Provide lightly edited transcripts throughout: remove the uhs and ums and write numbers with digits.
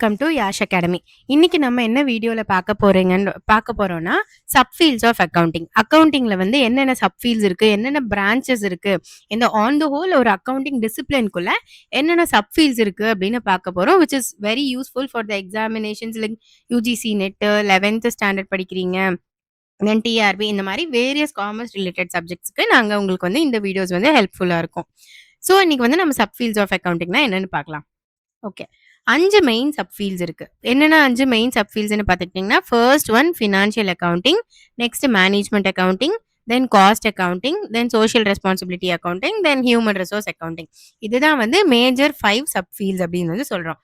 Welcome to Yash academy. இன்னைக்கு நம்ம என்ன வீடியோல பார்க்க போறோம்னா சப்ஃபீல்ட்ஸ் ஆஃப் அக்கவுண்டிங். அக்கவுண்டிங்ல வந்து என்னென்ன சப்ஃபீல்ட்ஸ் இருக்கு, என்னென்ன பிரான்ச்சஸ் இருக்கு, இந்த ஆன் த ஹோல் ஒரு அக்கவுண்டிங் டிசிப்ளின்குள்ள என்னென்ன சப்ஃபீல்ட்ஸ் இருக்கு அப்படின்னு பார்க்க போறோம், which is very useful for the examinations like UGC net, 11th standard படிக்கிறீங்க, தென் டிஆர்பி, இந்த மாதிரி வேரியஸ் காமர்ஸ் ரிலேட்டட் சப்ஜெக்ட்ஸ்க்கு நாங்க உங்களுக்கு வந்து இந்த வீடியோஸ் வந்து ஹெல்ப்ஃபுல்லா இருக்கும். ஸோ இன்னைக்கு வந்து நம்ம சப்ஃபீல்ட்ஸ் ஆஃப் அக்கவுண்டிங்னா என்னன்னு பார்க்கலாம். ஓகே. 5 மெயின் சப்ஃபீல்ட்ஸ் இருக்கு. என்னென்ன 5 மெயின் சப்ஃபீல்ட்ஸ்ன்னு பார்த்துக்கிட்டிங்கன்னா, first one financial accounting, next management accounting, then cost accounting, then social responsibility accounting, then human resource accounting. இதுதான் வந்து மேஜர் 5 சப்ஃபீல்ட்ஸ் அப்படின்னு வந்து சொல்றோம்.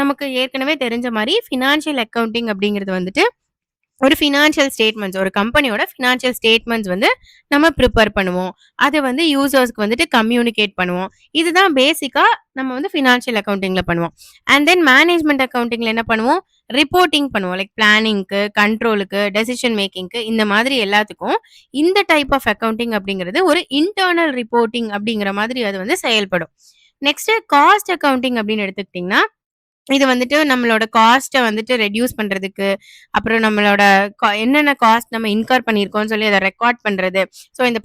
நமக்கு ஏற்கனவே தெரிஞ்ச மாரி ஃபினான்ஷியல் அக்கவுண்டிங் அப்படிங்கிறது வந்துட்டு ஒரு ஃபினான்ஷியல் ஸ்டேட்மெண்ட்ஸ், ஒரு கம்பெனியோட ஃபினான்ஷியல் ஸ்டேட்மெண்ட்ஸ் வந்து நம்ம ப்ரிப்பேர் பண்ணுவோம். அத வந்து யூசர்ஸ்க்கு வந்துட்டு கம்யூனிகேட் பண்ணுவோம். இதுதான் பேசிக்கா நம்ம வந்து ஃபினான்ஷியல் அக்கவுண்டிங்ல பண்ணுவோம். அண்ட் தென் மேனேஜ்மெண்ட் அக்கவுண்டிங்ல என்ன பண்ணுவோம்? ரிப்போர்ட்டிங் பண்ணுவோம். லைக் பிளானிங்க்கு, கண்ட்ரோலுக்கு, டெசிஷன் மேக்கிங்க்கு, இந்த மாதிரி எல்லாத்துக்கும் இந்த டைப் ஆஃப் அக்கவுண்டிங் அப்படிங்கிறது ஒரு இன்டர்னல் ரிப்போர்ட்டிங் அப்படிங்கிற மாதிரி அது வந்து செயல்படும். நெக்ஸ்ட் காஸ்ட் அக்கவுண்டிங் அப்படின்னு எடுத்துக்கிட்டீங்கன்னா, இது வந்துட்டு நம்மளோட காஸ்ட்ட வந்துட்டு ரெட்யூஸ் பண்றதுக்கு, அப்புறம் நம்மளோட என்னென்ன காஸ்ட் நம்ம இன்கர் பண்ணியிருக்கோம்னு சொல்லி அத ரெக்கார்ட் பண்றது. ஸோ இந்த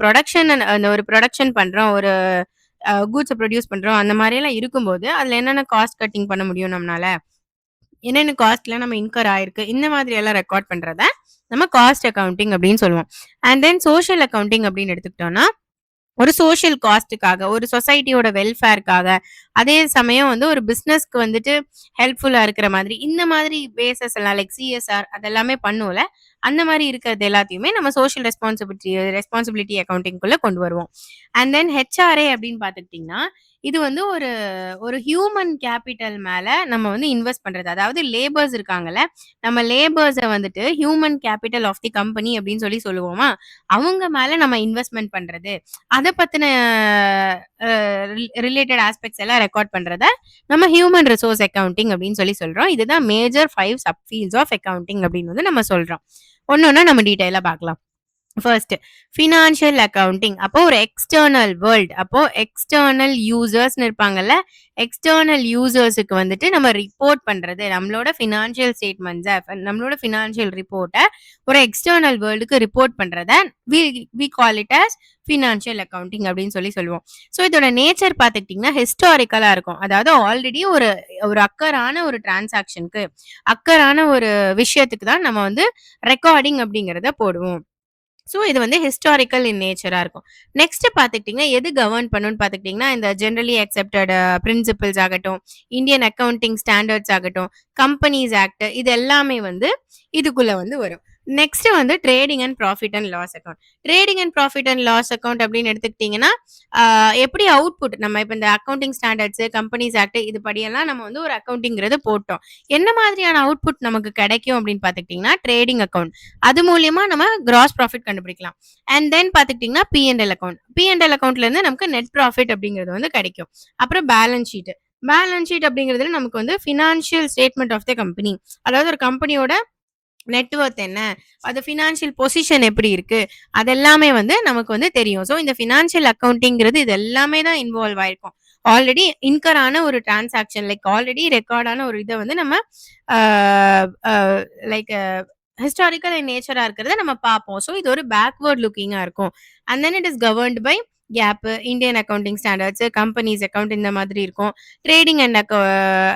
அந்த ஒரு புரொடக்ஷன் பண்றோம், ஒரு கூட்ஸ ப்ரொடியூஸ் பண்றோம். அந்த மாரியெல்லாம் இருக்கும்போது, அதுல என்னென்ன காஸ்ட் கட்டிங் பண்ண முடியும் நம்மனால? என்னென்ன காஸ்ட்லாம் நம்ம இன்கர் ஆயிருக்கு? இந்த மாதிரி எல்லாம் ரெக்கார்ட் பண்றத நம்ம காஸ்ட் அக்கவுண்டிங் அப்படின்னு சொல்லுவோம். அண்ட் தென் சோஷியல் அக்கவுண்டிங் அப்படின்னு எடுத்துக்கிட்டோம்னா, ஒரு சோஷியல் காஸ்ட்டுக்காக, ஒரு சொசைட்டியோட வெல்ஃபேர்க்காக, அதே சமயம் வந்து ஒரு பிசினஸ்க்கு வந்துட்டு ஹெல்ப்ஃபுல்லா இருக்கிற மாதிரி, இந்த மாதிரி பேஸஸ் எல்லாம் லைக் சிஎஸ்ஆர் அதெல்லாமே பண்ணுவோம்ல. அந்த மாரி இருக்கிறது எல்லாத்தையுமே நம்ம சோஷியல் ரெஸ்பான்சிபிலிட்டி அக்கவுண்டிங்குள்ள கொண்டு வருவோம். அண்ட் தென் ஹெச்ஆர்ஏ அப்படின்னு பார்த்துக்கிட்டீங்கன்னா, இது வந்து ஒரு ஒரு ஹியூமன் கேப்பிட்டல் மேல நம்ம வந்து இன்வெஸ்ட் பண்றது. அதாவது லேபர்ஸ் இருக்காங்கல்ல, நம்ம லேபர்ஸ வந்துட்டு human capital of the company அப்படின்னு சொல்லி சொல்லுவோமா, அவங்க மேல நம்ம இன்வெஸ்ட்மென்ட் பண்றது. அத பத்தின அ ரிலேட்டட் ஆஸ்பெக்ட்ஸ் எல்லாம் ரெக்கார்ட் பண்றத நம்ம ஹியூமன் ரிசோர்ஸ் அக்கவுண்டிங் அப்படின்னு சொல்லி சொல்றோம். இதுதான் மேஜர் 5 சப்ஃபீல்ட்ஸ் ஆஃப் அக்கவுண்டிங் அப்படின்னு வந்து நம்ம சொல்றோம். ஒண்ணொண்ணா நம்ம டீட்டெயிலா பார்க்கலாம். First financial accounting. அப்போ ஒரு எக்ஸ்டர்னல் வேர்ல்ட். அப்போ எக்ஸ்டர்னல் யூசர்ஸ்ன்னு இருப்பாங்கல்ல. எக்ஸ்டர்னல் யூசர்ஸுக்கு வந்துட்டு நம்ம ரிப்போர்ட் பண்றது. நம்மளோட ஃபினான்ஷியல் ஸ்டேட்மெண்ட்ஸ, நம்மளோட ஃபினான்ஷியல் ரிப்போர்ட்ட ஒரு எக்ஸ்டர்னல் வேர்ல்டுக்கு ரிப்போர்ட் பண்றத we we call it as financial accounting அப்படின்னு சொல்லி சொல்லுவோம். ஸோ இதோட நேச்சர் பார்த்துக்கிட்டிங்கன்னா ஹிஸ்டாரிக்கலா இருக்கும். அதாவது ஆல்ரெடி ஒரு ஒரு அக்கரான ஒரு டிரான்சாக்ஷனுக்கு, அக்கரான ஒரு விஷயத்துக்கு தான் நம்ம வந்து ரெக்கார்டிங் அப்படிங்கிறத போடுவோம். ஸோ இது வந்து ஹிஸ்டாரிக்கல் இன் நேச்சரா இருக்கும். நெக்ஸ்ட் பார்த்துக்கிட்டீங்கன்னா, எது கவர்ன் பண்ணும்னு பார்த்துக்கிட்டீங்கன்னா, இந்த ஜெனரலி அக்செப்டட் பிரின்சிபிள்ஸ் ஆகட்டும், இந்தியன் அக்கவுண்டிங் ஸ்டாண்டர்ட்ஸ் ஆகட்டும், கம்பெனிஸ் ஆக்ட், இது எல்லாமே வந்து இதுக்குள்ள வந்து வரும். நெக்ஸ்ட் வந்து trading and profit and loss account. Trading and profit and loss account அப்படின்னு எடுத்துக்கிட்டீங்கன்னா, எப்படி அவுட்புட் நம்ம இப்ப இந்த அக்கவுண்டிங் ஸ்டாண்டர்ட்ஸ், கம்பெனிஸ் ஆக்ட் இது படியெல்லாம் நம்ம வந்து ஒரு அக்கவுண்டிங்கிறது போட்டோம். என்ன மாதிரியான அவுட்புட் நமக்கு கிடைக்கும் அப்படின்னு பார்த்துக்கிட்டீங்கன்னா, ட்ரேடிங் அக்கவுண்ட். அது மூலியமா நம்ம கிராஸ் ப்ராஃபிட் கண்டுபிடிக்கலாம். அண்ட் தென் பார்த்துக்கிட்டீங்கன்னா பி&எல் அக்கவுண்ட். பி&எல் அக்கவுண்ட்ல இருந்து நமக்கு நெட் ப்ராஃபிட் அப்படிங்கிறது வந்து கிடைக்கும். அப்புறம் பேலன்ஸ் ஷீட். பேலன்ஸ் ஷீட் அப்படிங்கிறதுல நமக்கு வந்து financial statement of the company. அதாவது ஒரு கம்பெனியோட நெட்வொர்த் என்ன, அது ஃபினான்ஷியல் பொசிஷன் எப்படி இருக்கு, அதெல்லாமே வந்து நமக்கு வந்து தெரியும். ஸோ இந்த ஃபினான்ஷியல் அக்கவுண்டிங்கிறது இது எல்லாமே தான் இன்வால்வ் ஆயிருக்கும். ஆல்ரெடி இன்கர் ஆன ஒரு டிரான்சாக்ஷன் லைக் ஆல்ரெடி ரெக்கார்டான ஒரு இதை வந்து நம்ம லைக் ஹிஸ்டாரிக்கல் இன் நேச்சரா இருக்கிறத நம்ம பார்ப்போம். ஸோ இது ஒரு பேக்வேர்ட் லுக்கிங்கா இருக்கும். And then it is governed by GAAP, Indian accounting standards, companies account இந்த மாதிரி இருக்கும். Trading and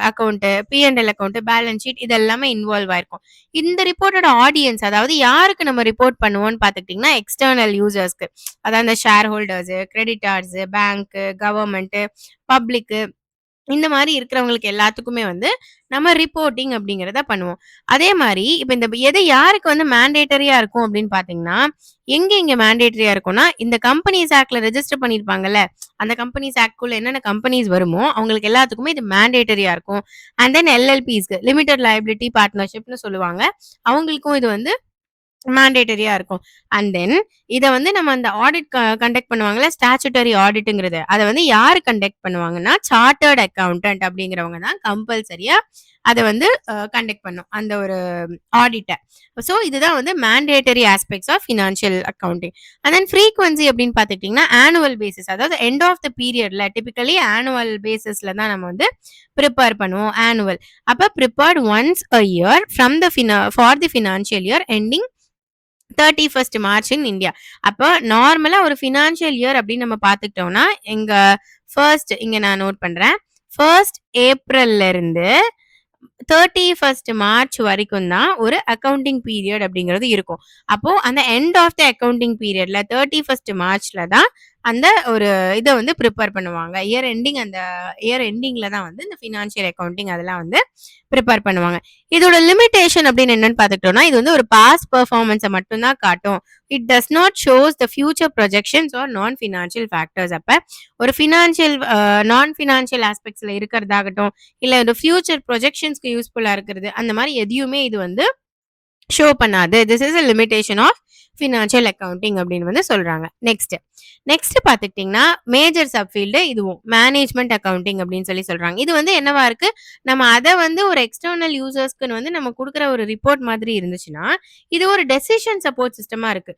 account, P and L account, balance sheet இது எல்லாமே இன்வால்வ் ஆயிருக்கும். இந்த ரிப்போர்ட்டோட ஆடியன்ஸ், அதாவது யாருக்கு நம்ம ரிப்போர்ட் பண்ணுவோம்னு பார்த்துக்கிட்டிங்கன்னா, எக்ஸ்டர்னல் யூசர்ஸ்க்கு. அதாவது இந்த share holders, creditors, bank, government, public, இந்த மாரி இருக்கிறவங்களுக்கு எல்லாத்துக்குமே வந்து நம்ம ரிப்போர்ட்டிங் அப்படிங்கிறத பண்ணுவோம். அதே மாரி இப்ப இந்த எது யாருக்கு வந்து மேண்டேட்டரியா இருக்கும் அப்படின்னு பார்த்தீங்கன்னா, எங்க மேண்டேட்டரியா இருக்கும்னா, இந்த கம்பெனிஸ் ஆக்ட்ல ரெஜிஸ்டர் பண்ணியிருப்பாங்கல்ல, அந்த கம்பெனிஸ் ஆக்ட்குள்ள என்னென்ன கம்பெனிஸ் வருமோ, அவங்களுக்கு எல்லாத்துக்குமே இது மேண்டேட்டரியா இருக்கும். அண்ட் தென் எல்எல்பிஸ்க்கு லிமிடெட் லயபிலிட்டி பார்ட்னர்ஷிப்னு சொல்லுவாங்க. அவங்களுக்கும் இது வந்து மேண்டேட்டரியா இருக்கும். அண்ட் தென் இத வந்து நம்ம அந்த ஆடிட் கண்டக்ட் பண்ணுவாங்கல்ல, ஸ்டாச்சுட்டரி ஆடிட்ங்கிறது. அத வந்து யாரு கண்டக்ட் பண்ணுவாங்கன்னா, சார்ட்டர்ட் அக்கவுண்டன்ட் அப்படிங்கிறவங்க தான் கம்பல்சரியா அத வந்து கண்டக்ட் பண்ணும். அந்த ஒரு ஆடிட்ட. ஸோ இதுதான் வந்து mandatory aspects of financial accounting. And then frequency அப்படின்னு பார்த்துக்கிட்டிங்கன்னா, ஆனுவல் பேசிஸ். அதாவது எண்ட் ஆஃப் த பீரியட்ல டிபிக்கலி ஆனுவல் பேசிஸ்ல தான் நம்ம வந்து ப்ரிப்பேர் பண்ணுவோம். ஆனுவல். அப்ப prepared once a year from the for the financial year ending 31st March in India. அப்ப நார்மலா ஒரு ஃபினான்ஷியல் இயர் அப்படின்னு நம்ம பார்த்துக்கிட்டோம்னா, எங்க ஃபர்ஸ்ட் இங்க நான் நோட் பண்றேன். 1 ஏப்ரல்ல இருந்து 31 மார்ச் வரைக்கும் தான் ஒரு அக்கவுண்டிங் பீரியட் அப்படிங்கிறது இருக்கும். அப்போ அந்த எண்ட் ஆஃப் த அக்கவுண்டிங் பீரியட்ல 31 மார்ச்ல தான் அந்த ஒரு இத வந்து ப்ரிப்பேர் பண்ணுவாங்க. இயர் எண்டிங்ல தான் வந்து இந்த ஃபினான்ஷியல் அக்கவுண்டிங் அதெல்லாம் வந்து ப்ரிப்பேர் பண்ணுவாங்க. இதோட லிமிட்டேஷன் அப்படின்னு என்னன்னு பார்த்துக்கிட்டோம்னா, இது வந்து ஒரு பாஸ்ட் பெர்ஃபார்மன்ஸ மட்டும் தான் காட்டும். It does not shows the future projections or non financial factors. அப்ப ஒரு ஃபினான்ஷியல் நான் ஃபினான்ஷியல் ஆஸ்பெக்ட்ஸ்ல இருக்கிறதாகட்டும், இல்ல ஒரு ஃபியூச்சர் ப்ரொஜெக்ஷன்ஸ்க்கு யூஸ்ஃபுல்லா இருக்கிறது, அந்த மாரி எதையுமே இது வந்து ஷோ பண்ணாது. This is a limitation of financial accounting அப்படின்னு வந்து சொல்றாங்க. நெக்ஸ்ட் பார்த்துக்கிட்டிங்கன்னா, மேஜர் சப்ஃபீல்டு இதுவும் மேனேஜ்மெண்ட் அக்கவுண்டிங் அப்படின்னு சொல்றாங்க. இது வந்து என்னவா இருக்கு, நம்ம அத வந்து ஒரு எக்ஸ்டர்னல் யூசர்ஸ்க்குன்னு வந்து நம்ம குடுக்குற ஒரு ரிப்போர்ட் மாதிரி இருந்துச்சுன்னா, இது ஒரு டெசிஷன் சப்போர்ட் சிஸ்டமா இருக்கு.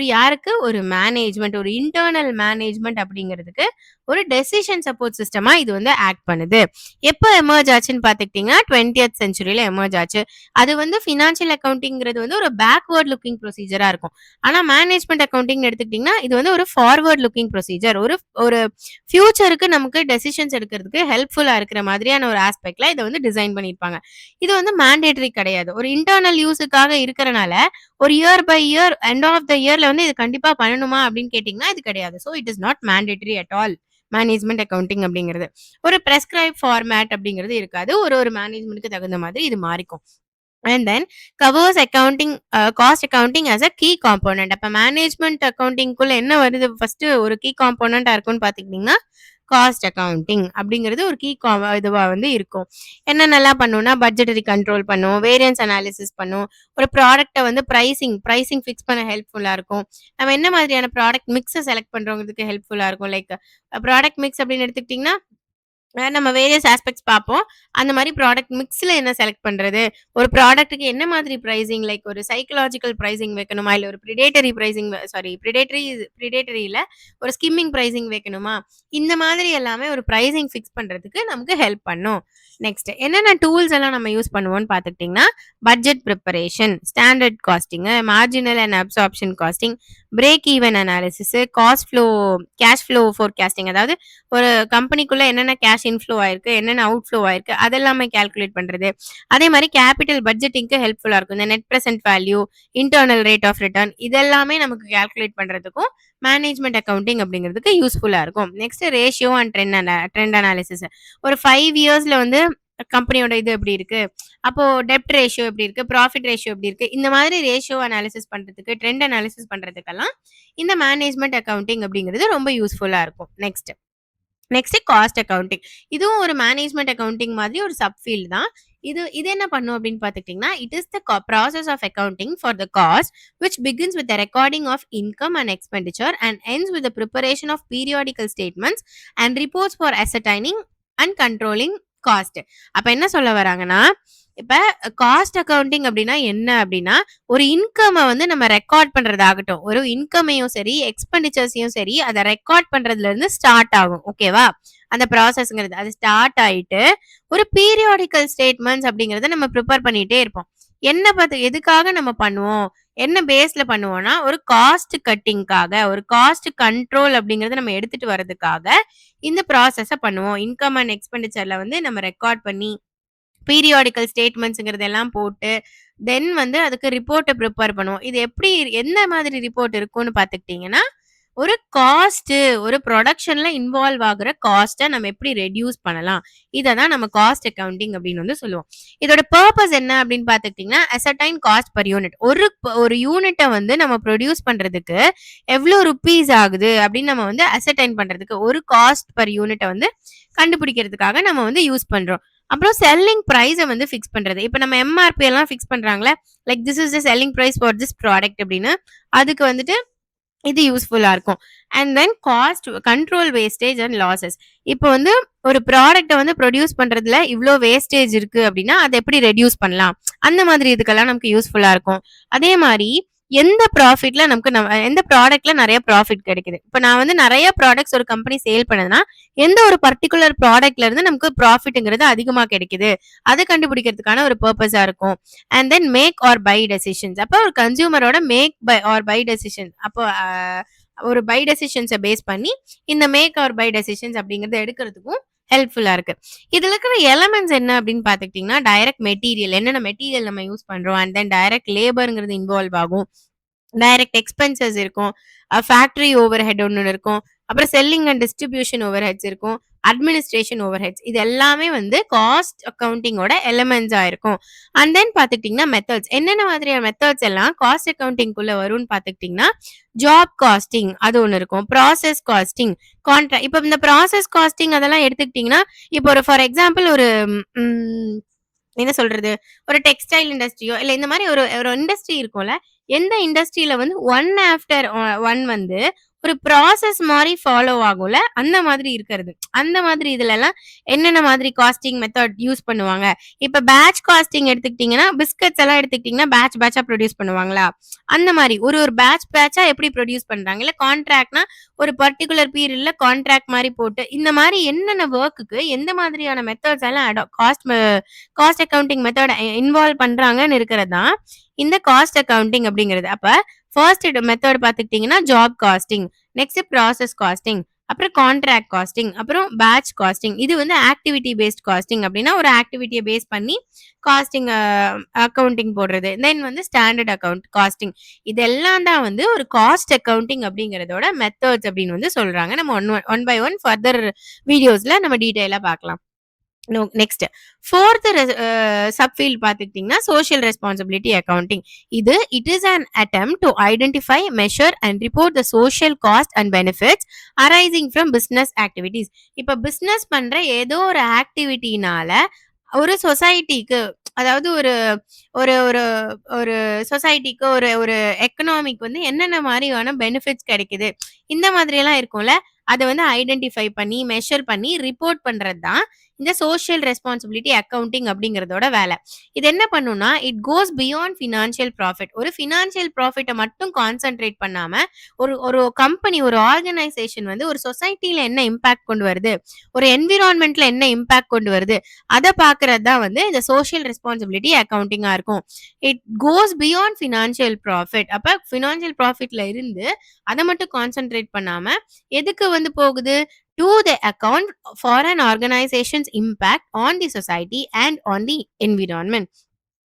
யாருக்கு ஒரு மேனேஜ்மெண்ட், ஒரு இன்டர்னல் மேனேஜ்மெண்ட் அப்படிங்கிறதுக்கு ஒரு டெசிஷன் சப்போர்ட் சிஸ்டமா இது வந்து ஆக்ட் பண்ணுது. எப்ப எமர்ஜ் ஆச்சுன்னு பார்த்துக்கிட்டிங்கன்னா, 20th செஞ்சுரியில எமர்ஜ் ஆச்சு. அது வந்து ஃபினான்ஷியல் அக்கவுண்டிங்கிறது வந்து ஒரு பேக்வர்ட் லுக்கிங் ப்ரொசீஜரா இருக்கும். ஆனா மேனேஜ்மெண்ட் அக்கவுண்டிங் எடுத்துக்கிட்டீங்கன்னா, இது வந்து ஒரு ஃபார்வர்ட் லுக்கிங் ப்ரொசீஜர். ஒரு ஒரு ஃபியூச்சருக்கு நமக்கு டெசிஷன்ஸ் எடுக்கிறதுக்கு ஹெல்ப்ஃபுல்லா இருக்கிற மாதிரியான ஒரு ஆஸ்பெக்ட்ல இத வந்து டிசைன் பண்ணியிருப்பாங்க. இது வந்து மேண்டேட்டரி கிடையாது. ஒரு இன்டர்னல் யூஸுக்காக இருக்கிறனால, ஒரு year by year end of the இயர்ல வந்து இது கண்டிப்பா பண்ணணுமா அப்படின்னு கேட்டீங்கன்னா, இது கிடையாது. So it is not mandatory at all. Management accounting அப்படிங்கிறது. ஒரு பிரெஸ்கிரைப் ஃபார்மேட் அப்படிங்கிறது இருக்காது. ஒரு மேனேஜ்மென்ட்க்கு தகுந்த மாதிரி இது மாறிக்கும். And then covers accounting cost accounting as a key component. அப்ப மேனேஜ்மெண்ட் அக்கவுண்டிங்குள்ள என்ன வருது ஃபர்ஸ்ட் ஒரு கீ காம்போனன்ட்டா இருக்கும்னு பார்த்துக்கிட்டீங்கன்னா, காஸ்ட் அக்கவுண்டிங் அப்படிங்கிறது ஒரு இதுவா வந்து இருக்கும். என்னென்னலாம் பண்ணும்னா, பட்ஜெட்டரி கண்ட்ரோல் பண்ணும், வேரியன்ஸ் அனாலிசிஸ் பண்ணும், ஒரு ப்ராடக்ட்ட வந்து பிரைசிங் ஃபிக்ஸ் பண்ண ஹெல்ப்ஃபுல்லா இருக்கும். நம்ம என்ன மாதிரியான ப்ராடக்ட் மிக்ஸ செலக்ட் பண்றோங்கிறதுக்கு ஹெல்ப்ஃபுல்லா இருக்கும். லைக் ப்ராடக்ட் மிக்ஸ் அப்படின்னு எடுத்துக்கிட்டீங்கன்னா, நம்ம வேரியஸ் ஆஸ்பெக்ட்ஸ் பார்ப்போம். அந்த மாரி ப்ராடக்ட் மிக்ஸ்ல என்ன செலக்ட் பண்றது? ஒரு ப்ராடக்ட்க்கு என்ன மாதிரி பிரைசிங் லைக் ஒரு சைக்காலஜிக்கல் பிரைசிங் வைக்கணுமா? இல்ல ஒரு பிரிடேட்டரி பிரைசிங் பிரிடேட்டரி இல்ல ஒரு ஸ்கிம்மிங் பிரைசிங் வைக்கணுமா? இந்த மாதிரி எல்லாமே ஒரு பிரைசிங் ஃபிக்ஸ் பண்றதுக்கு நமக்கு ஹெல்ப் பண்ணும். நெக்ஸ்ட் என்னென்ன டூல்ஸ் எல்லாம் நம்ம யூஸ் பண்ணுவோம்னு பார்த்துக்கிட்டீங்கன்னா, budget preparation, standard costing, marginal and absorption costing, break even analysis, cash flow forecasting. அதாவது ஒரு கம்பெனிக்குள்ள என்னென்ன கேஷ் இன்ஃப்ளோ ஆயிருக்கு, என்னென்ன அவுட்ஃப்ளோ ஆயிருக்கு, அதெல்லாமே கால்குலேட் பண்றது. அதே மாரி கேபிட்டல் பட்ஜெட்டிங்க்கு ஹெல்ப்ஃபுல்லா இருக்கும். இந்த net present value, internal rate of return இதெல்லாமே நமக்கு கால்குலேட் பண்றதுக்கும் மேனேஜ்மெண்ட் அக்கவுண்டிங் அப்படிங்கிறதுக்கு யூஸ்ஃபுல்லா இருக்கும். Next ratio and trend analysis. ஒரு 5 இயர்ஸ்ல வந்து கம்பெனியோட இது எப்படி இருக்கு, அப்போ டெப்ட் ரேஷியோ எப்படி இருக்கு, ப்ராஃபிட் ரேஷியோ எப்படி இருக்கு, இந்த மாதிரி ரேஷியோ அனாலிசிஸ் பண்றதுக்கு, ட்ரெண்ட் அனாலிசிஸ் பண்றதுக்கெல்லாம் இந்த மேனேஜ்மெண்ட் அக்கவுண்டிங் அப்படிங்கிறது ரொம்ப யூஸ்ஃபுல்லா இருக்கும். Next cost accounting. இதுவும் ஒரு மேனேஜ்மெண்ட் அக்கவுண்டிங் மாதிரி ஒரு சப்ஃபீல்ட் தான். இது என்ன பண்ணும் அப்படின்னு பார்த்துக்கிட்டிங்கன்னா, it is the process of accounting for the cost which begins with the recording of income and expenditure and ends with the preparation of periodical statements and reports for ascertaining and controlling cost. அப்ப என்ன சொல்ல வராங்கன்னா, இப்ப cost accounting அப்படின்னா என்ன அப்படின்னா, ஒரு இன்கம வந்து நம்ம ரெக்கார்ட் பண்றதாகட்டும், ஒரு இன்கமையும் சரி, எக்ஸ்பெண்டிச்சர்ஸையும் சரி, அத ரெக்கார்ட் பண்றதுல இருந்து ஸ்டார்ட் ஆகும். ஓகேவா? அந்த ப்ராசஸ்ங்கிறது. அது ஸ்டார்ட் ஆயிட்டு, ஒரு பீரியாடிக்கல் ஸ்டேட்மெண்ட்ஸ் அப்படிங்கிறத நம்ம ப்ரிப்பேர் பண்ணிட்டே இருப்போம். எதுக்காக நம்ம பண்ணுவோம்? என்ன பேஸ்ல பண்ணுவோம்னா, ஒரு காஸ்ட் கட்டிங்காக, ஒரு காஸ்ட் கண்ட்ரோல் அப்படிங்கிறத நம்ம எடுத்துட்டு வரதுக்காக, இந்த ப்ராசஸ பண்ணுவோம். இன்கம் அண்ட் எக்ஸ்பெண்டிச்சர்ல வந்து நம்ம ரெக்கார்ட் பண்ணி, பீரியாடிக்கல் ஸ்டேட்மெண்ட்ஸ்ங்கிறதெல்லாம் போட்டு, தென் வந்து அதுக்கு ரிப்போர்ட்ட ப்ரிப்பேர் பண்ணுவோம். இது எப்படி எந்த மாதிரி ரிப்போர்ட் இருக்கும்னு பார்த்துக்கிட்டீங்கன்னா, ஒரு ஒரு புரொடக்ஷன்ல இன்வால்வ் ஆகுற காஸ்ட்ட நம்ம எப்படி ரெட்யூஸ் பண்ணலாம்? இத தான் நம்ம காஸ்ட் அக்கவுண்டிங் அப்படின்னு வந்து சொல்லுவோம். இதோட பர்ப்பஸ் என்ன அப்படின்னு பார்த்துக்கிட்டீங்கன்னா, அசர்டைன் காஸ்ட் பெர் யூனிட். ஒரு யூனிட்ட வந்து நம்ம ப்ரொடியூஸ் பண்றதுக்கு எவ்ளோ ரூப்பீஸ் ஆகுது அப்படின்னு நம்ம வந்து அசர்டைன் பண்றதுக்கு, ஒரு காஸ்ட் பெர் யூனிட்ட வந்து கண்டுபிடிக்கிறதுக்காக நம்ம வந்து யூஸ் பண்றோம். அப்புறம் செல்லிங் பிரைஸ வந்து ஃபிக்ஸ் பண்றது. இப்ப நம்ம எம்ஆர்பி எல்லாம் ஃபிக்ஸ் பண்றாங்கல்ல. Like this is the selling price for this product அப்படின்னு. அதுக்கு வந்துட்டு இது யூஸ்ஃபுல்லா இருக்கும். And then cost control wastage and losses. இப்போ வந்து ஒரு ப்ராடக்ட்ட வந்து ப்ரொடியூஸ் பண்றதுல இவ்ளோ வேஸ்டேஜ் இருக்கு அப்டின்னா, அத எப்படி ரெட்யூஸ் பண்ணலாம்? அந்த மாதிரி இதுக்கெல்லாம் நமக்கு யூஸ்ஃபுல்லா இருக்கும். அதே மாரி எந்த ப்ராஃபிட்ல நமக்கு எந்த ப்ராடக்ட்ல நெறைய ப்ராஃபிட் கிடைக்குது. இப்ப நான் வந்து நெறைய ப்ராடக்ட்ஸ் ஒரு கம்பெனி சேல் பண்ணுதுன்னா, எந்த ஒரு பர்ட்டிகுலர் ப்ராடக்ட்ல இருந்து நமக்கு ப்ராஃபிட்ங்கிறது அதிகமா கிடைக்குது. அத கண்டுபிடிக்கிறதுக்கான ஒரு பர்ப்பஸா இருக்கும். And then make or buy decisions. அப்ப ஒரு கன்சியூமரோட make buy or buy decision. அப்போ ஒரு பை டெசிஷன்ஸ பேஸ் பண்ணி இந்த மேக் ஆர் பை டெசிஷன்ஸ் அப்படிங்கிறத எடுக்கிறதுக்கும் ஹெல்ப்ஃபுல்லா இருக்கு. இதுல இருக்கிற எலமெண்ட்ஸ் என்ன அப்படின்னு பார்த்துக்கிட்டீங்கன்னா, டைரக்ட் மெட்டீரியல் என்னென்ன மெட்டீரியல் நம்ம யூஸ் பண்றோம். அண்ட் தென் டைரக்ட் லேபர்ங்கிறது இன்வால்வ் ஆகும். டைரக்ட் எக்ஸ்பென்சஸ் இருக்கும். ஃபேக்டரி ஓவர் ஹெட் ஒண்ணு இருக்கும். அப்புறம் selling and distribution overheads இருக்கும். Administration overheads. இது எல்லாமே வந்து காஸ்ட் அக்கவுண்டிங்கோட எலிமெண்ட்ஸா இருக்கும். அண்ட் தென் பார்த்துக்கிட்டீங்கன்னா மெத்தட்ஸ். என்னென்ன மாதிரியான மெத்தட்ஸ் எல்லாம் காஸ்ட் அக்கவுண்டிங்குள்ள வரும்னு பார்த்துக்கிட்டீங்கன்னா, ஜாப் காஸ்டிங் அது ஒண்ணு இருக்கும். ப்ராசஸ் காஸ்டிங், இப்ப இந்த ப்ராசஸ் காஸ்டிங் அதெல்லாம் எடுத்துக்கிட்டீங்கன்னா, இப்போ ஒரு ஃபார் எக்ஸாம்பிள் ஒரு ம் என்ன சொல்றது? ஒரு டெக்ஸ்டைல் இண்டஸ்ட்ரியோ, இல்ல இந்த மாரி ஒரு ஒரு இண்டஸ்ட்ரி இருக்கும்ல. எந்த இண்டஸ்ட்ரியில வந்து ஒன் ஆஃப்டர் ஒன் வந்து ஒரு ப்ராசஸ் மாரி ஃபாலோ ஆகும்ல. அந்த மாதிரி இருக்கிறது. அந்த மாதிரி இதுலலாம் என்னென்ன மாதிரி காஸ்டிங் மெத்தட் யூஸ் பண்ணுவாங்க. இப்ப பேட்ச் காஸ்டிங் எடுத்துக்கிட்டீங்கன்னா, பிஸ்கட்ஸ் எல்லாம் எடுத்துக்கிட்டீங்கன்னா, பேட்ச் பேட்ச்சா ப்ரொடியூஸ் பண்ணுவாங்களா? அந்த மாரி ஒரு ஒரு பேட்ச் பேட்ச்சா எப்படி ப்ரொடியூஸ் பண்றாங்க. இல்ல கான்ட்ராக்ட்னா ஒரு பர்ட்டிகுலர் பீரியட்ல கான்ட்ராக்ட் மாரி போட்டு, இந்த மாரி என்னென்ன வொர்க்குக்கு எந்த மாதிரியான மெத்தட்ஸ் எல்லாம் காஸ்ட் அக்கவுண்டிங் மெத்தட் இன்வால்வ் பண்றாங்கன்னு இருக்கிறது தான் இந்த காஸ்ட் அக்கவுண்டிங் அப்படிங்கிறது. அப்ப ஃபர்ஸ்ட் மெத்தட் பார்த்துக்கிட்டீங்கன்னா job costing, next process costing, அப்புறம் கான்ட்ராக்ட் காஸ்டிங், அப்புறம் பேட்ச் காஸ்டிங். இது வந்து ஆக்டிவிட்டி பேஸ்ட் காஸ்டிங் அப்படின்னா ஒரு ஆக்டிவிட்டியை பேஸ் பண்ணி காஸ்டிங் அக்கவுண்டிங் போடுறது. தென் வந்து ஸ்டாண்டர்ட் அக்கவுண்ட் காஸ்டிங். இதெல்லாம் தான் வந்து ஒரு காஸ்ட் அக்கவுண்டிங் அப்படிங்கிறதோட மெத்தட்ஸ் அப்படின்னு வந்து சொல்றாங்க. நம்ம ஒன் பை ஒன் ஃபர்தர் வீடியோஸ்ல நம்ம டீடைலா பார்க்கலாம். நெக்ஸ்ட் ஃபோர்த் சப்ஃபீல்ட் பார்த்துக்கிட்டீங்கன்னா social responsibility accounting. It is an attempt to identify, measure and report the social cost and benefits arising from business activities. இப்ப பிசினஸ் பண்ற ஏதோ ஒரு ஆக்டிவிட்டினால ஒரு சொசைட்டிக்கு, அதாவது ஒரு ஒரு ஒரு ஒரு சொசைட்டிக்கு ஒரு ஒரு எக்கனாமிக் வந்து என்னென்ன மாதிரியான பெனிஃபிட்ஸ் கிடைக்குது, இந்த மாதிரி எல்லாம் இருக்கும்ல. அத வந்து ஐடென்டிஃபை பண்ணி, மெஷர் பண்ணி, ரிப்போர்ட் பண்றது தான் இந்த சோஷியல் ரெஸ்பான்சிபிலிட்டி அக்கவுண்டிங் அப்படிங்கிறதோட வேலை. இது என்ன பண்ணும்னா, it goes beyond financial profit. ஒரு ஃபினான்ஷியல் ப்ராஃபிட்ட மட்டும் கான்சென்ட்ரேட் பண்ணாம, ஒரு ஒரு கம்பெனி, ஒரு ஆர்கனைசேஷன் வந்து ஒரு சொசைட்டில என்ன இம்பாக்ட் கொண்டு வருது, ஒரு என்விரான்மென்ட்ல என்ன இம்பாக்ட் கொண்டு வருது, அத பார்க்கறது தான் வந்து இந்த சோஷியல் ரெஸ்பான்சிபிலிட்டி அக்கவுண்டிங்கா இருக்கும். It goes beyond financial profit. அப்ப ஃபினான்ஷியல் ப்ராஃபிட்ல இருந்து அத மட்டும் கான்சென்ட்ரேட் பண்ணாம, எதுக்கு வந்து போகுது? To the account for an organization's impact on the society and on the environment.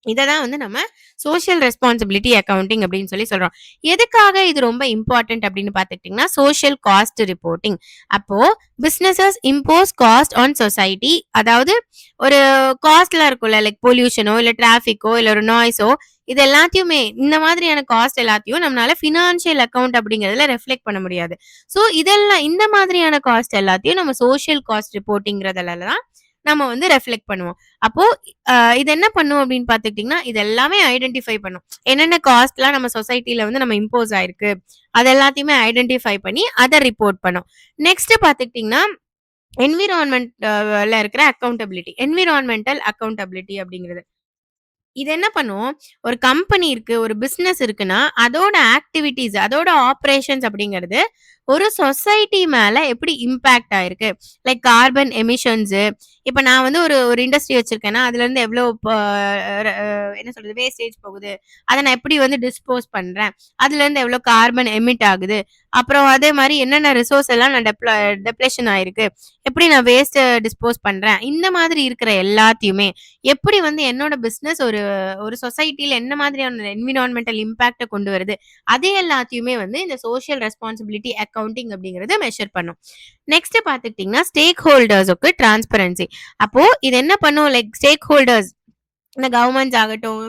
இததான் வந்து நம்ம சோஷியல் ரெஸ்பான்சிபிலிட்டி அக்கவுண்டிங் அப்படின்னு சொல்லி சொல்றோம். எதுக்காக இது ரொம்ப இம்பார்ட்டன்ட் அப்படின்னு பார்த்துக்கிட்டீங்கன்னா, சோஷியல் காஸ்ட் ரிப்போர்ட்டிங். அப்போ businesses impose cost on society. அதாவது ஒரு காஸ்ட்லாம் இருக்கும்ல, லைக் பொல்யூஷனோ, இல்ல டிராபிக்கோ, இல்ல ஒரு நாய்ஸோ, இது எல்லாத்தையுமே, இந்த மாதிரியான காஸ்ட் எல்லாத்தையும் நம்மளால ஃபினான்ஷியல் அக்கவுண்ட் அப்படிங்கிறதுல ரெஃப்ளெக்ட் பண்ண முடியாது. ஸோ இதெல்லாம், இந்த மாதிரியான காஸ்ட் எல்லாத்தையும் நம்ம சோஷியல் காஸ்ட் ரிப்போர்ட்டிங்கிறதுல தான் நம்ம வந்து ரெஃப்ளெக்ட் பண்ணுவோம். அப்போ இது என்ன பண்ணும் அப்படின்னு பார்த்துக்கிட்டீங்கன்னா, இது எல்லாமே ஐடென்டிஃபை பண்ணும். என்னென்ன காஸ்ட்லாம் நம்ம சொசைட்டில வந்து நம்ம இம்போஸ் ஆயிருக்கு, அது எல்லாத்தையுமே ஐடென்டிஃபை பண்ணி அத ரிப்போர்ட் பண்ணும். நெக்ஸ்ட் பார்த்துக்கிட்டீங்கன்னா, என்விரான்மென்ட்ல இருக்கிற அக்கவுண்டபிலிட்டி. என்விரான்மென்டல் அக்கவுண்டபிலிட்டி அப்படிங்கிறது. இது என்ன பண்ணும், ஒரு கம்பெனி இருக்கு, ஒரு பிசினஸ் இருக்குன்னா, அதோட ஆக்டிவிட்டீஸ், அதோட ஆப்பரேஷன்ஸ் அப்படிங்கிறது ஒரு சொசைட்டி மேல எப்படி இம்பாக்ட் ஆயிருக்கு. Like carbon emissions. இப்ப நான் வந்து ஒரு ஒரு இண்டஸ்ட்ரி வச்சிருக்கேன்னா, அதுல இருந்து எவ்வளவு என்ன சொல்றது, வேஸ்டேஜ் போகுது, அதை நான் எப்படி வந்து டிஸ்போஸ் பண்றேன், அதுல இருந்து எவ்வளவு கார்பன் எமிட் ஆகுது, அப்புறம் அதே மாதிரி என்னென்ன ரிசோர்ஸ் எல்லாம் நான் டெப்ளேஷன் ஆயிருக்கு, எப்படி நான் வேஸ்ட் டிஸ்போஸ் பண்றேன், இந்த மாதிரி இருக்கிற எல்லாத்தையுமே, எப்படி வந்து என்னோட பிசினஸ் ஒரு ஒரு சொசைட்டில என்ன மாதிரியான என்விரான்மெண்டல் இம்பாக்ட கொண்டு வருது, அது எல்லாத்தையுமே வந்து இந்த சோஷியல் ரெஸ்பான்சிபிலிட்டி அக்கவுண்டிங் அப்படிங்கறது மெஷர் பண்ணும். நெக்ஸ்ட் பாத்துக்கிட்டீங்கன்னா, ஸ்டேக் ஹோல்டர்ஸுக்கு டிரான்ஸ்பரன்சி. அப்போ இது என்ன பண்ணும், லைக் ஸ்டேக் ஹோல்டர்ஸ் இந்த கவர்மெண்ட்ஸ் ஆகட்டும்,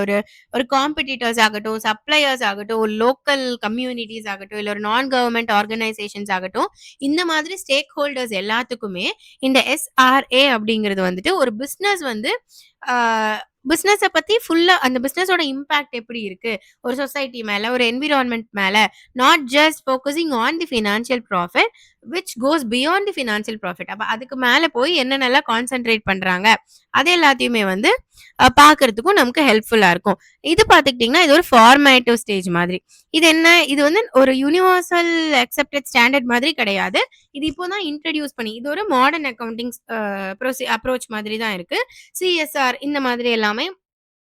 ஒரு ஒரு காம்படிட்டர்ஸ் ஆகட்டும், சப்ளையர்ஸ் ஆகட்டும், ஒரு லோக்கல் கம்யூனிட்டீஸ் ஆகட்டும், இல்ல ஒரு நான் கவர்ன்மென்ட் ஆர்கனைசேஷன்ஸ் ஆகட்டும், இந்த மாதிரி ஸ்டேக் ஹோல்டர்ஸ் எல்லாத்துக்குமே இந்த எஸ்ஆர்ஏ அப்படிங்கிறது வந்துட்டு ஒரு பிசினஸ் வந்து ஆ பிசினஸ பத்தி ஃபுல்லா அந்த பிசினஸோட இம்பாக்ட் எப்படி இருக்கு? ஒரு சொசைட்டி மேல, ஒரு என்விரான்மென்ட் மேல, not just focusing on the financial profit which cos beyond the financial profit. அப்ப அதுக்கு மேல போய் என்னென்னலாம் கான்சன்ட்ரேட் பண்றாங்க? அது எல்லாத்தையுமே வந்து பார்க்கறதுக்கும் நமக்கு ஹெல்ப்ஃபுல்லா இருக்கும். இது பார்த்துக்கிட்டீங்கன்னா, இது ஒரு ஃபார்மேட்டிவ் ஸ்டேஜ் மாதிரி. இது என்ன? இது வந்து ஒரு யுனிவர்சல் அக்செப்டட் ஸ்டாண்டர்ட் மாதிரி கிடையாது. இது இப்போ தான் இன்ட்ரோடியூஸ் பண்ணி இது ஒரு மாடர்ன் அக்கவுண்டிங் அப்ரோச் மாதிரி தான் இருக்கு. சிஎஸ்ஆர் இந்த மாதிரி எல்லாமே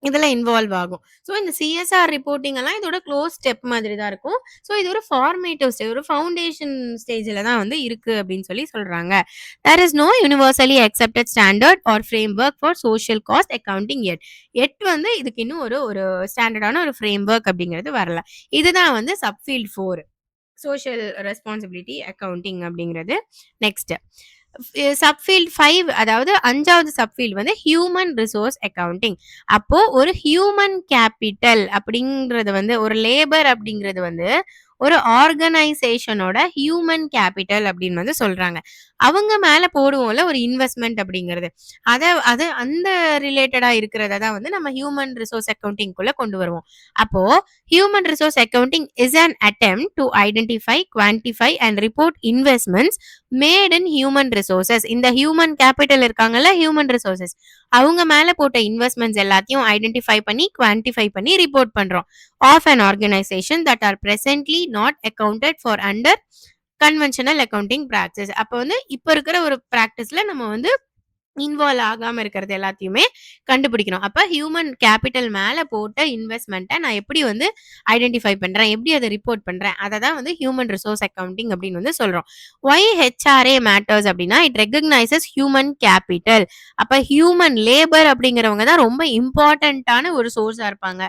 இதெல்லாம் இன்வால்வ் ஆகும். ஸோ இந்த சிஎஸ்ஆர் ரிப்போர்ட்டிங் எல்லாம் இதோட க்ளோஸ் ஸ்டெப் மாதிரி தான் இருக்கும். ஸோ இது ஒரு ஃபார்மேட்டிவ் ஸ்டேஜ், ஒரு ஃபவுண்டேஷன் ஸ்டேஜ்ல தான் வந்து இருக்கு அப்படின்னு சொல்லி சொல்றாங்க. There is no universally accepted standard or framework for social cost accounting et. வந்து இதுக்கு இன்னும் ஒரு ஒரு ஸ்டாண்டர்டான ஒரு ஃப்ரேம்வொர்க் அப்படிங்கிறது வரல. இதுதான் வந்து சப்ஃபீல்ட் 4 சோஷியல் ரெஸ்பான்சிபிலிட்டி அக்கவுண்டிங் அப்படிங்கிறது. நெக்ஸ்ட் சப்ஃபீல்ட் 5 அதாவது 5வது சப்ஃபீல்ட் வந்து ஹியூமன் ரிசோர்ஸ் அக்கவுண்டிங். அப்போ ஒரு ஹியூமன் கேபிட்டல் அப்படிங்கிறது வந்து ஒரு லேபர் அப்படிங்கிறது வந்து ஒரு ஆர்கனைசேஷனோட ஹியூமன் கேபிட்டல் அப்படின்னு வந்து சொல்றாங்க. அவங்க மேல போடுவோம்ல ஒரு இன்வெஸ்ட்மென்ட் அப்படிங்கிறது. அத அது அந்த ரிலேட்டடா இருக்கிறத தான் வந்து நம்ம ஹியூமன் ரிசோர்ஸ் அக்கவுண்டிங்குள்ள கொண்டு வருவோம். அப்போ human resource accounting is an attempt to identify, quantify and report investments made in human resources. இந்த ஹியூமன் கேபிட்டல் இருக்காங்கல்ல, ஹியூமன் ரிசோர்சஸ் அவங்க மேல போட்ட இன்வெஸ்ட்மெண்ட்ஸ் எல்லாத்தையும் ஐடென்டிஃபை பண்ணி, குவான்டிஃபை பண்ணி ரிப்போர்ட் பண்றோம். Of an organization that are presently not accounted for under conventional accounting practice. அப்ப வந்து இப்ப இருக்கிற ஒரு பிராக்டிஸ்ல நம்ம வந்து இன்வால்வ் ஆகாம இருக்கிறது எல்லாத்தையுமே கண்டுபிடிக்கணும். அப்ப ஹியூமன் கேபிட்டல் மேல போட்ட இன்வெஸ்ட்மென்ட்ட நான் எப்படி வந்து ஐடென்டிஃபை பண்றேன்? எப்படி அத ரிப்போர்ட் பண்றேன்? அத தான் வந்து ஹியூமன் ரிசோர்ஸ் அக்கவுண்டிங் அப்படின்னு வந்து சொல்றோம். ஒய் ஹெச்ஆர்ஏ மேட்டர்ஸ் அப்படின்னா, இட் ரெகக்னைசஸ் ஹியூமன் கேபிட்டல். அப்ப ஹியூமன் லேபர் அப்படிங்கிறவங்க தான் ரொம்ப இம்பார்ட்டன்ட்டான ஒரு சோர்ஸா இருப்பாங்க.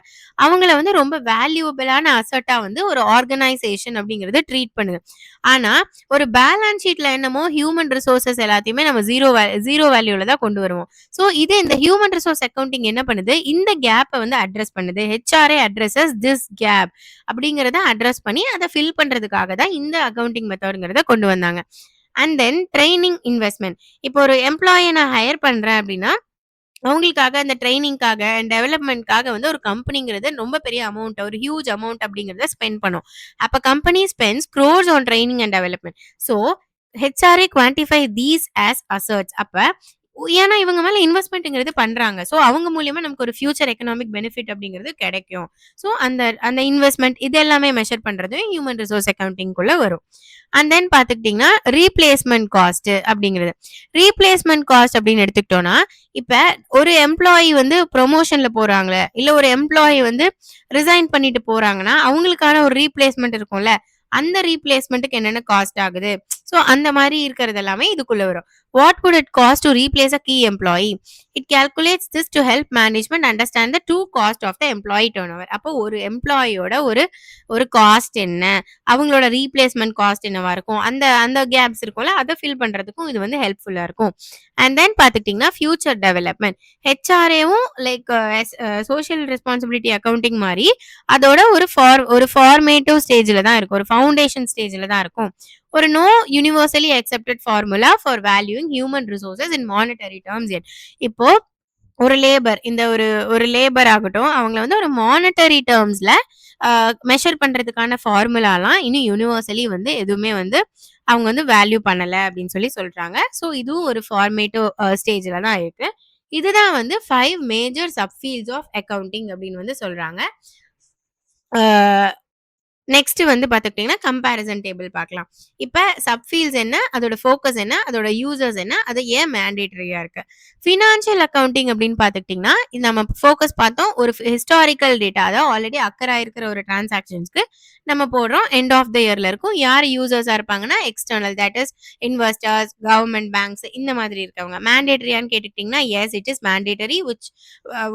அவங்கள வந்து ரொம்ப வேல்யூபிளான அசெட்டா வந்து ஒரு ஆர்கனைசேஷன் அப்படிங்கிறது ட்ரீட் பண்ணுது. ஆனா, ஒரு பேலன்ஸ் ஷீட்ல என்னமோ ஹியூமன் ரிசோர்ஸஸ் எல்லாத்தையுமே நம்ம ஜீரோ வேல்யூல தான் கொண்டு வருவோம். ஸோ இது இந்த ஹியூமன் ரிசோர்ஸ் அக்கவுண்டிங் என்ன பண்ணுது? இந்த கேப்ப வந்து அட்ரஸ் பண்ணுது. ஹெச்ஆர்ஏ அட்ரஸஸ் திஸ் கேப் அப்படிங்கிறத அட்ரஸ் பண்ணி அத ஃபில் பண்றதுக்காக தான் இந்த அக்கவுண்டிங் மெத்தட்ங்கிறத கொண்டு வந்தாங்க. And then training investment. இப்போ ஒரு எம்ப்ளாயிய நான் ஹையர் பண்றேன் அப்படின்னா, அவங்களுக்காக அந்த ட்ரெய்னிங்காக அண்ட் டெவலப்மென்ட்காக வந்து ஒரு கம்பெனிங்கிறது ரொம்ப பெரிய அமௌண்ட், ஒரு ஹியூஜ் அமௌண்ட் அப்படிங்கிறத ஸ்பெண்ட் பண்ணும். அப்ப company spends crores on training and development. So HRA quantify these as asserts. அப்ப ஏன்னா இவங்க மேல இன்வெஸ்ட்மென்ட்ங்கிறது பண்றாங்க. ஸோ அவங்க மூலியமா நமக்கு ஒரு ஃபியூச்சர் எக்கனாமிக் பெனிஃபிட் அப்படிங்கிறது கிடைக்கும். ஸோ அந்த அந்த இன்வெஸ்ட்மென்ட் இது எல்லாமே மெஷர் பண்றது ஹியூமன் ரிசோர்ஸ் அக்கவுண்டிங்குள்ள வரும். அண்ட் தென் பார்த்துக்கிட்டீங்கன்னா, ரீப்ளேஸ்மென்ட் காஸ்ட் அப்படிங்கிறது. ரீப்ளேஸ்மென்ட் காஸ்ட் அப்படின்னு எடுத்துக்கிட்டோம்னா, இப்ப ஒரு எம்ப்ளாயி வந்து ப்ரொமோஷன்ல போறாங்க, இல்ல ஒரு எம்ப்ளாயி வந்து ரிசைன் பண்ணிட்டு போறாங்கன்னா, அவங்களுக்கான ஒரு ரீப்ளேஸ்மென்ட் இருக்கும்ல. அந்த ரீப்ளேஸ்மென்ட்க்கு என்னென்ன காஸ்ட் ஆகுது? ஸோ அந்த மாரி இருக்கிறது எல்லாமே இதுக்குள்ள வரும். What would it cost to replace a key employee? It calculates this to help management understand the true cost of the employee turnover. அப்போ ஒரு எம்ப்ளாயியோட ஒரு ஒரு காஸ்ட் என்ன? அவங்களோட ரீப்ளேஸ்மென்ட் காஸ்ட் என்னவா இருக்கும்? அந்த அந்த கேப்ஸ் இருக்கும்ல, அத ஃபில் பண்றதுக்கும் இது வந்து ஹெல்ப்ஃபுல்லா இருக்கும். அண்ட் தென் பார்த்துக்கிட்டீங்கன்னா, ஃபியூச்சர் டெவலப்மென்ட். ஹெச்ஆர்ஏவும் லைக் சோஷியல் ரெஸ்பான்சிபிலிட்டி அக்கவுண்டிங் மாரி அதோட ஒரு ஃபார்மேட்டிவ் ஸ்டேஜ்ல தான் இருக்கும். ஒரு ஃபவுண்டேஷன் ஸ்டேஜ்ல தான் இருக்கும். ஒரு no universally accepted formula for valuing human resources in monetary terms et. இப்போ ஒரு லேபர் இந்த ஒரு ஒரு லேபர் ஆகட்டும், அவங்கள வந்து ஒரு மானிட்டரி டெர்ம்ஸ்ல மெஷர் பண்றதுக்கான ஃபார்முலாலாம் இன்னும் யுனிவர்சலி வந்து எதுவுமே வந்து அவங்க வந்து வேல்யூ பண்ணல அப்படின்னு சொல்லி சொல்றாங்க. ஸோ இதுவும் ஒரு ஃபார்மேட்டிவ் ஸ்டேஜ்ல தான் இருக்கு. இதுதான் வந்து 5 மேஜர் சப்ஃபீல்ட்ஸ் ஆஃப் அக்கவுண்டிங் அப்படின்னு வந்து சொல்றாங்க. ஆ நெக்ஸ்ட் வந்து பார்த்துக்கிட்டீங்கன்னா, கம்பேரிசன் டேபிள் பார்க்கலாம். இப்ப சப்ஃபீல்ட்ஸ் என்ன? அதோட ஃபோக்கஸ் என்ன? அதோட யூசர்ஸ் என்ன? அது ஏன் மேண்டேட்டரியா இருக்கு? ஃபினான்ஷியல் அக்கவுண்டிங் அப்படின்னு பார்த்துக்கிட்டீங்கன்னா, இது நம்ம ஃபோக்கஸ் பார்த்தோம். ஒரு ஹிஸ்டாரிக்கல் டேட்டா அதாவது ஆல்ரெடி அக்கர் ஆயிருக்கிற ஒரு டிரான்சாக்ஷன்ஸ்க்கு நம்ம போடுறோம். எண்ட் ஆஃப் த இயர்ல இருக்கும். யார் யூசர்ஸா இருப்பாங்கன்னா, external that is investors, government banks இந்த மாதிரி இருக்கவங்க. மேண்டேட்டரியான்னு கேட்டுக்கிட்டீங்கன்னா, yes it is mandatory which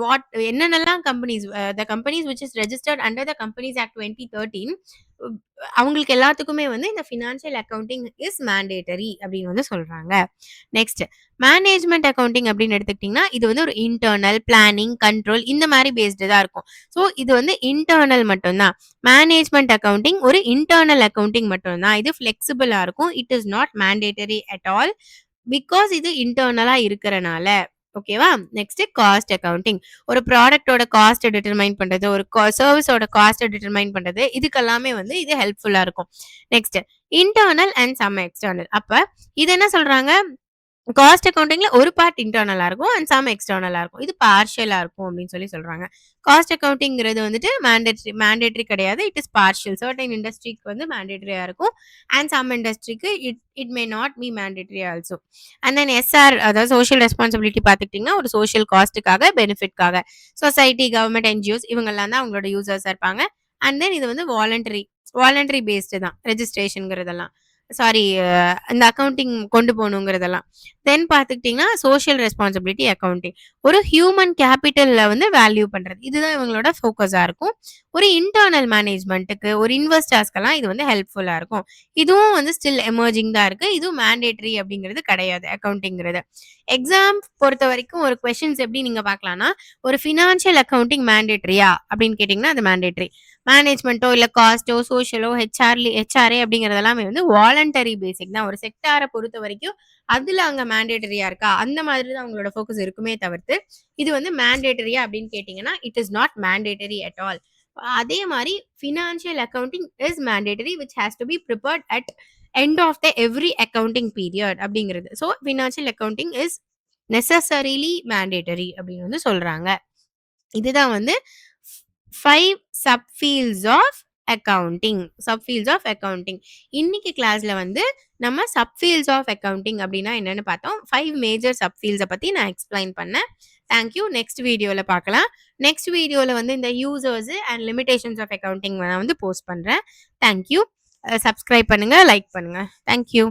what என்னென்னலாம் companies the companies which is registered under the companies act 2013 அவங்களுக்கு எல்லாத்துக்குமே வந்து இந்த ஃபினான்ஷியல் அக்கவுண்டிங் இஸ் மேண்டேட்டரி அப்படின்னு வந்து சொல்றாங்க. நெக்ஸ்ட் மேனேஜ்மெண்ட் அக்கவுண்டிங் அப்படின்னு எடுத்துக்கிட்டிங்கன்னா, இது வந்து ஒரு இன்டர்னல் பிளானிங், கண்ட்ரோல் இந்த மாரி பேஸ்டு தான் இருக்கும். ஸோ இது வந்து இன்டர்னல் மட்டும் தான். மேனேஜ்மெண்ட் அக்கவுண்டிங் ஒரு இன்டர்னல் அக்கவுண்டிங் மட்டும் தான். இது ஃப்ளெக்சிபிளா இருக்கும். It is not mandatory at all. Because இது இன்டர்னலா இருக்கறனால. ஓகேவா? Next cost accounting. ஒரு ப்ராடக்ட்டோட காஸ்ட்ட டிட்டர்மைன் பண்றது, ஒரு சர்விஸோட காஸ்ட்ட டிட்டர்மைன் பண்றது, இதுக்கெல்லாமே வந்து இது ஹெல்ப்ஃபுல்லா இருக்கும். Next internal and some external. அப்ப இது என்ன சொல்றாங்க? காஸ்ட் அக்கவுண்டிங்ல ஒரு பார்ட் இன்டர்னலா இருக்கும் அண்ட் சம் எக்ஸ்டர்னலா இருக்கும். இது பார்ஷியலா இருக்கும் அப்படின்னு சொல்றாங்க. காஸ்ட் அக்கவுண்டிங்கிறது வந்துட்டு மேண்டேட்டரி கிடையாது. It is partial. சர்டைன் இண்டஸ்ட்ரிக்கு வந்து மேண்டேட்டரியா இருக்கும். அண்ட் சம் இண்டஸ்ட்ரிக்கு it may not be mandatory also. And then SR அதாவது சோஷியல் ரெஸ்பான்சிபிலிட்டி பார்த்துக்கிட்டிங்கன்னா ஒரு சோஷியல் காஸ்ட்டுக்காக பெனிஃபிட்காக சொசைட்டி, கவர்மெண்ட், என்ஜிஓஸ் இவங்கெல்லாம் தான் அவங்களோட யூசர்ஸா இருப்பாங்க. அண்ட் தென் இது வந்து வாலண்டரி பேஸ்டு தான் ரெஜிஸ்ட்ரேஷன்ங்கிறதெல்லாம். சாரி இந்த அக்கவுண்டிங் கொண்டு போகணுங்கிறதெல்லாம். தென் பார்த்துக்கிட்டிங்கன்னா சோஷியல் ரெஸ்பான்சிபிலிட்டி அக்கவுண்டிங். ஒரு ஹியூமன் கேபிட்டல்ல வந்து வேல்யூ பண்றது. இதுதான் இவங்களோட ஃபோக்கஸா இருக்கும். ஒரு இன்டர்னல் மேனேஜ்மென்ட்டுக்கு, ஒரு இன்வெஸ்டர்ஸ்க்கெல்லாம் இது வந்து ஹெல்ப்ஃபுல்லா இருக்கும். இதுவும் வந்து ஸ்டில் எமர்ஜிங் தான் இருக்கு. இதுவும் மேண்டேட்டரி அப்படிங்கிறது கிடையாது அக்கவுண்டிங்கிறது. எக்ஸாம் பொறுத்தவரைக்கும் ஒரு கொஸ்டின்ஸ் எப்படி நீங்க பார்க்கலாம்னா, ஒரு ஃபினான்ஷியல் அக்கவுண்டிங் மேண்டேட்டரியா அப்படின்னு கேட்டீங்கன்னா அது மேண்டேட்டரி. மேனேஜ்மென்ட்டோ இல்ல காஸ்ட்டோ, சோஷியலோ, ஹெச்ஆர்ஏ அப்படிங்கிறது எல்லாமே வந்து வாலண்டரி பேசிக் தான். ஒரு செக்டார பொறுத்தவரைக்கும் அதுல அங்க மேண்டேட்டரியா இருக்கா? அந்த மாதிரி தான் அவங்களோட ஃபோக்கஸ் இருக்குமே தவிர்த்து, இது வந்து மேண்டேட்டரியா அப்படின்னு கேட்டீங்கன்னா, it is not mandatory at all. அதே மாரி financial accounting is mandatory which has to be prepared at end of the every accounting period அப்படிங்கிறது. So financial accounting is necessarily mandatory அப்படின்னு வந்து சொல்றாங்க. இதுதான் வந்து 5 சப்ஃபீல்ட்ஸ் ஆஃப் அக்கவுண்டிங். இன்னைக்கு கிளாஸ்ல வந்து நம்ம சப்ஃபீல்ட்ஸ் ஆஃப் அக்கவுண்டிங் அப்படின்னா என்னன்னு பார்த்தோம். 5 மேஜர் சப்ஃபீல்ட்ஸ பத்தி நான் எக்ஸ்பிளைன் பண்ணேன். Thank you. நெக்ஸ்ட் வீடியோல பார்க்கலாம். நெக்ஸ்ட் வீடியோல வந்து இந்த users and limitations of accounting நான் வந்து போஸ்ட் பண்றேன். Thank you. சப்ஸ்கிரைப் பண்ணுங்க, லைக் பண்ணுங்க. Thank you.